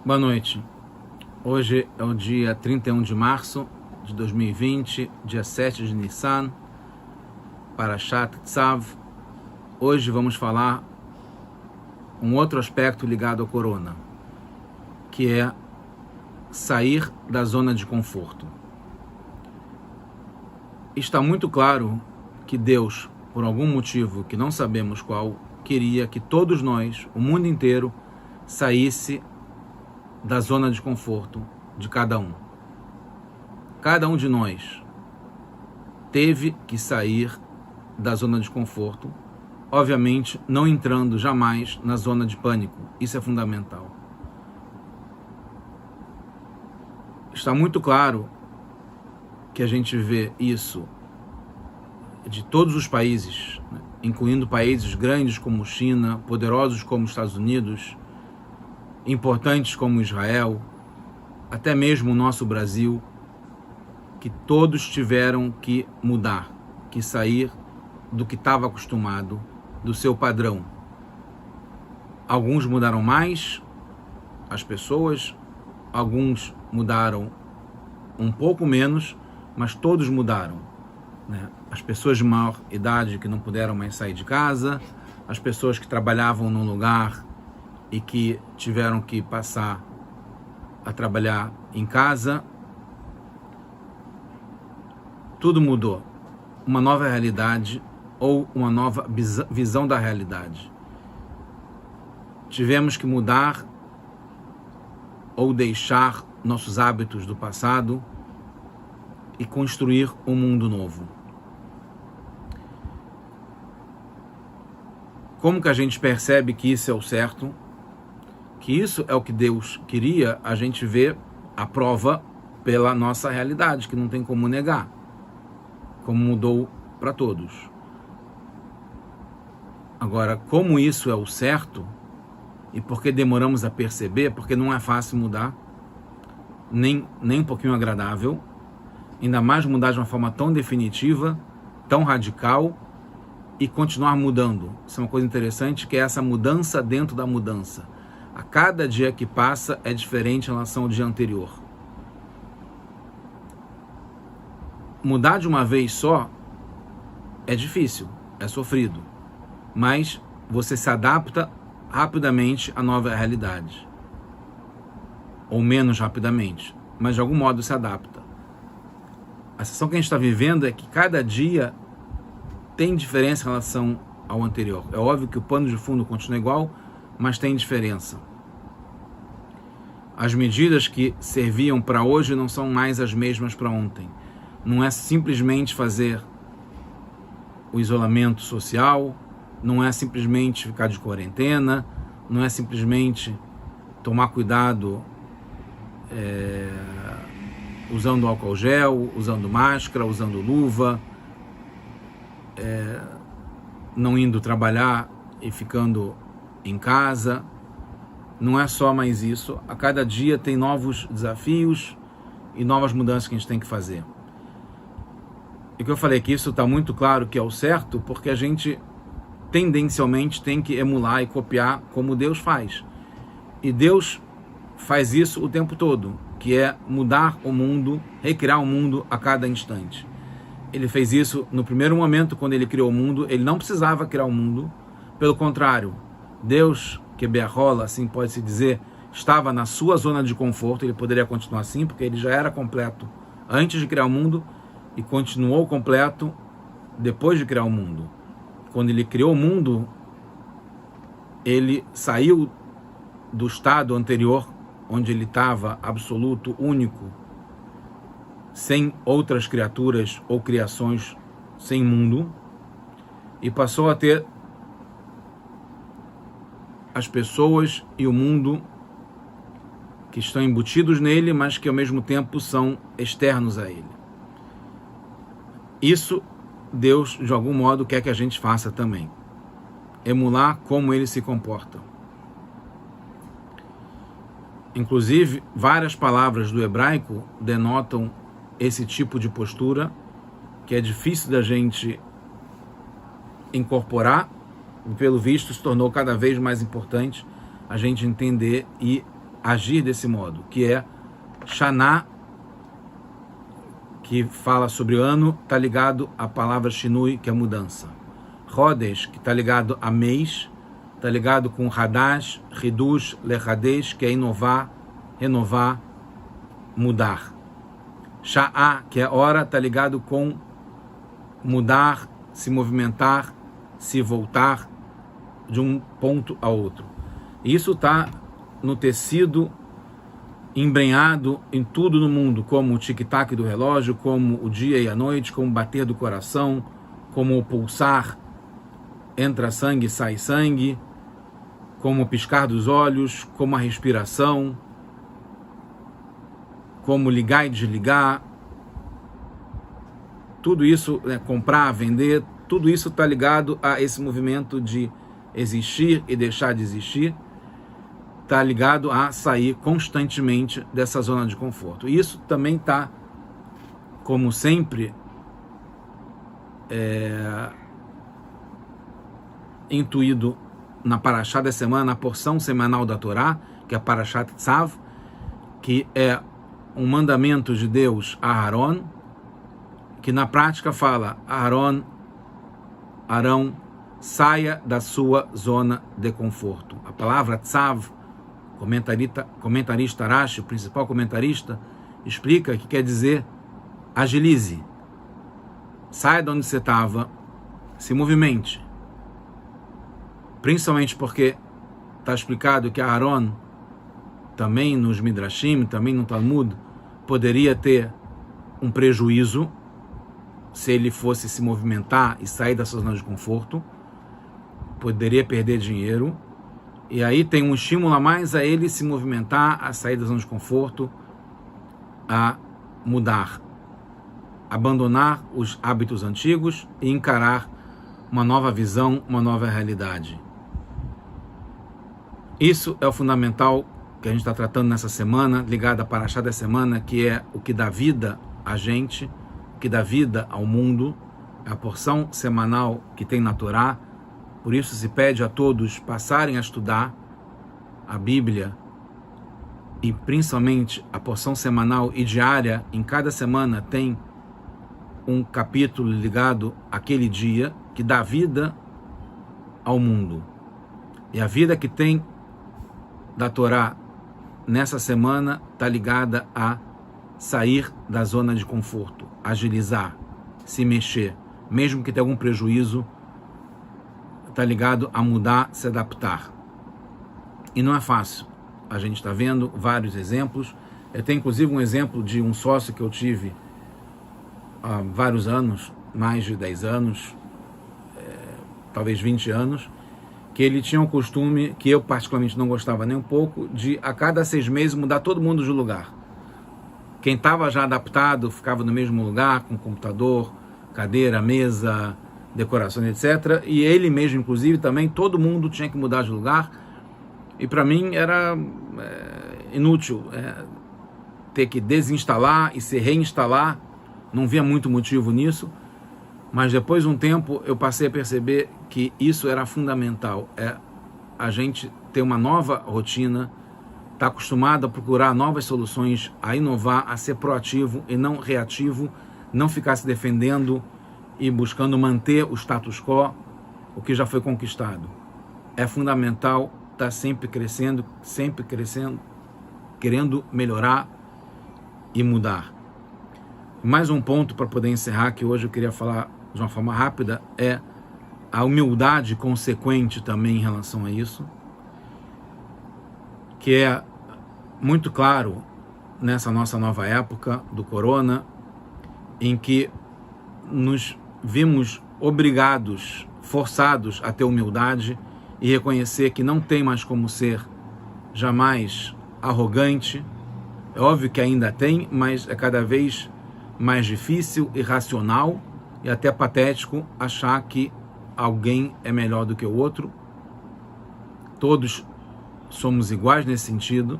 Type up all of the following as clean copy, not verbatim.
Boa noite. Hoje é o dia 31 de março de 2020, dia 7 de Nissan, Parashat Tzav. Hoje vamos falar um outro aspecto ligado ao corona, que é sair da zona de conforto. Está muito claro que Deus, por algum motivo que não sabemos qual, queria que todos nós, o mundo inteiro, saísse da zona de conforto de cada um. Cada um de nós teve que sair da zona de conforto, obviamente não entrando jamais na zona de pânico. Isso é fundamental. Está muito claro que a gente vê isso de todos os países, né? Incluindo países grandes como China, poderosos como Estados Unidos, importantes como Israel, até mesmo o nosso Brasil, que todos tiveram que mudar, que sair do que estava acostumado, do seu padrão. Alguns mudaram mais, as pessoas, alguns mudaram um pouco menos, mas todos mudaram, né? As pessoas de maior idade que não puderam mais sair de casa, as pessoas que trabalhavam num lugar e que tiveram que passar a trabalhar em casa. Tudo mudou. Uma nova realidade ou uma nova visão da realidade. Tivemos que mudar ou deixar nossos hábitos do passado e construir um mundo novo. Como que a gente percebe que isso é o certo? Que isso é o que Deus queria? A gente vê a prova pela nossa realidade, que não tem como negar, como mudou para todos. Agora, como isso é o certo, e por que demoramos a perceber? Porque não é fácil mudar, nem um pouquinho agradável, ainda mais mudar de uma forma tão definitiva, tão radical, e continuar mudando. Isso é uma coisa interessante, que é essa mudança dentro da mudança. A cada dia que passa é diferente em relação ao dia anterior. Mudar de uma vez só é difícil, é sofrido, mas você se adapta rapidamente à nova realidade. Ou menos rapidamente, mas de algum modo se adapta. A sensação que a gente está vivendo é que cada dia tem diferença em relação ao anterior. É óbvio que o pano de fundo continua igual, mas tem diferença. As medidas que serviam para hoje não são mais as mesmas para ontem. Não é simplesmente fazer o isolamento social, não é simplesmente ficar de quarentena, não é simplesmente tomar cuidado usando álcool gel, usando máscara, usando luva, não indo trabalhar e ficando em casa. Não é só mais isso. A cada dia tem novos desafios e novas mudanças que a gente tem que fazer. E que eu falei que isso está muito claro que é o certo, porque a gente tendencialmente tem que emular e copiar como Deus faz. E Deus faz isso o tempo todo, que é mudar o mundo, recriar o mundo a cada instante. Ele fez isso no primeiro momento, quando ele criou o mundo. Ele não precisava criar o mundo. Pelo contrário, Deus, que Be'arola, assim pode-se dizer, estava na sua zona de conforto. Ele poderia continuar assim, porque ele já era completo antes de criar o mundo e continuou completo depois de criar o mundo. Quando ele criou o mundo, ele saiu do estado anterior, onde ele estava absoluto, único, sem outras criaturas ou criações, sem mundo, e passou a ter as pessoas e o mundo que estão embutidos nele, mas que ao mesmo tempo são externos a ele. Isso Deus, de algum modo, quer que a gente faça também. Emular como ele se comporta. Inclusive, várias palavras do hebraico denotam esse tipo de postura, que é difícil da gente incorporar, e pelo visto se tornou cada vez mais importante a gente entender e agir desse modo, que é Shana, que fala sobre o ano, está ligado à palavra Shinui, que é mudança. Rodesh, que está ligado a mês, está ligado com Hadash, Hidush, Lechadesh, que é inovar, renovar, mudar. Sha'ah, que é hora, está ligado com mudar, se movimentar, se voltar de um ponto a outro. Isso está no tecido embrenhado em tudo no mundo, como o tic-tac do relógio, como o dia e a noite, como o bater do coração, como o pulsar, entra sangue, sai sangue, como o piscar dos olhos, como a respiração, como ligar e desligar. Tudo isso, comprar, vender, tudo isso está ligado a esse movimento de existir e deixar de existir, está ligado a sair constantemente dessa zona de conforto. E isso também está, como sempre, intuído na Parashá da semana, na porção semanal da Torá, que é a Parashat Tzav, que é um mandamento de Deus a Aaron, que na prática fala: Arão, saia da sua zona de conforto. A palavra Tzav, comentarista Rashi, o principal comentarista, explica que quer dizer agilize. Saia de onde você estava, se movimente. Principalmente porque está explicado que Aaron, também nos Midrashim, também no Talmud, poderia ter um prejuízo se ele fosse se movimentar e sair da sua zona de conforto, poderia perder dinheiro, e aí tem um estímulo a mais a ele se movimentar, a sair da zona de conforto, a mudar, abandonar os hábitos antigos e encarar uma nova visão, uma nova realidade. Isso é o fundamental que a gente está tratando nessa semana, ligado à Parashá da semana, que é o que dá vida a gente, o que dá vida ao mundo, é a porção semanal que tem na Torá. Por isso se pede a todos passarem a estudar a Bíblia, e principalmente a porção semanal e diária. Em cada semana tem um capítulo ligado àquele dia, que dá vida ao mundo. E a vida que tem da Torá nessa semana está ligada a sair da zona de conforto, agilizar, se mexer, mesmo que tenha algum prejuízo, está ligado a mudar, se adaptar. E não é fácil. A gente está vendo vários exemplos. Eu tenho inclusive um exemplo de um sócio que eu tive há vários anos, mais de 10 anos, talvez 20 anos, que ele tinha um costume, que eu particularmente não gostava nem um pouco, de a cada 6 meses mudar todo mundo de lugar. Quem estava já adaptado ficava no mesmo lugar, com computador, cadeira, mesa, decorações, etc. E ele mesmo, inclusive, também, todo mundo tinha que mudar de lugar. E para mim era inútil ter que desinstalar e se reinstalar. Não via muito motivo nisso. Mas depois de um tempo eu passei a perceber que isso era fundamental. A gente ter uma nova rotina, estar acostumado a procurar novas soluções, a inovar, a ser proativo e não reativo, não ficar se defendendo e buscando manter o status quo, o que já foi conquistado. É fundamental estar sempre crescendo, querendo melhorar e mudar. Mais um ponto para poder encerrar, que hoje eu queria falar de uma forma rápida, é a humildade consequente também em relação a isso, que é muito claro nessa nossa nova época do corona, em que nos vimos obrigados, forçados a ter humildade e reconhecer que não tem mais como ser jamais arrogante. É óbvio que ainda tem, mas é cada vez mais difícil, irracional e até patético achar que alguém é melhor do que o outro. Todos somos iguais nesse sentido.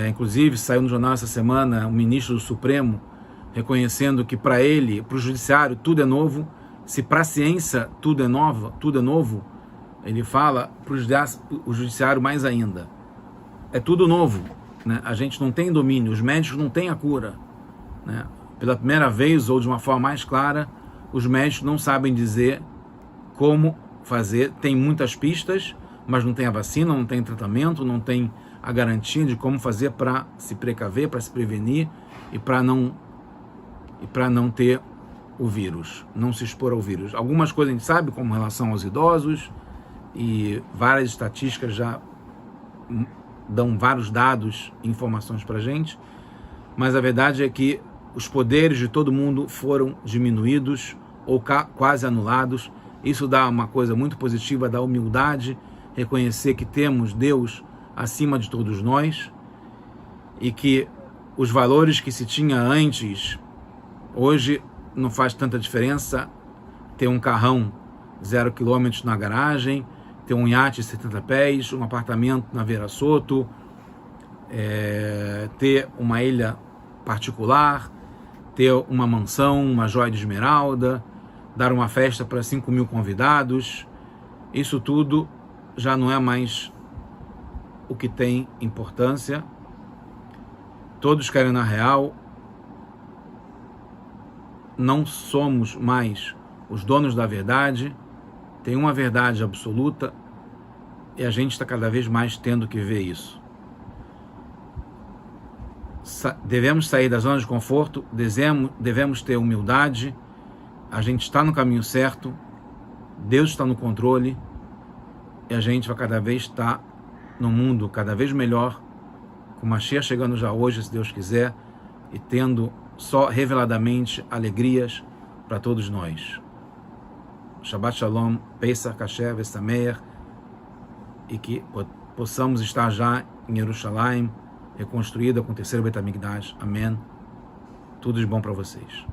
Inclusive saiu no jornal essa semana um ministro do Supremo reconhecendo que para ele, para o judiciário, tudo é novo. Se para a ciência tudo é novo, ele fala para o judiciário mais ainda. é tudo novo, né? A gente não tem domínio, os médicos não têm a cura, né? Pela primeira vez, ou de uma forma mais clara, os médicos não sabem dizer como fazer. Tem muitas pistas, mas não tem a vacina, não tem tratamento, não tem a garantia de como fazer para se precaver, para se prevenir e para não ter o vírus, não se expor ao vírus. Algumas coisas a gente sabe, como em relação aos idosos, e várias estatísticas já dão vários dados e informações para a gente, mas a verdade é que os poderes de todo mundo foram diminuídos ou quase anulados. Isso dá uma coisa muito positiva da humildade, reconhecer que temos Deus acima de todos nós e que os valores que se tinha antes, hoje não faz tanta diferença ter um carrão 0 km na garagem, ter um iate de 70 pés, um apartamento na Vera Soto, ter uma ilha particular, ter uma mansão, uma joia de esmeralda, dar uma festa para 5.000 convidados. Isso tudo já não é mais o que tem importância. Todos querem na real. Não somos mais os donos da verdade. Tem uma verdade absoluta e a gente está cada vez mais tendo que ver isso. Devemos sair da zona de conforto, devemos ter humildade. A gente está no caminho certo, Deus está no controle e a gente vai cada vez estar num mundo cada vez melhor, com Mashiach chegando já hoje, se Deus quiser, e tendo só reveladamente alegrias para todos nós. Shabbat Shalom, Pesach Kasher Vesameach, e que possamos estar já em Jerusalém, reconstruída com o terceiro Beit HaMikdash. Amém. Tudo de bom para vocês.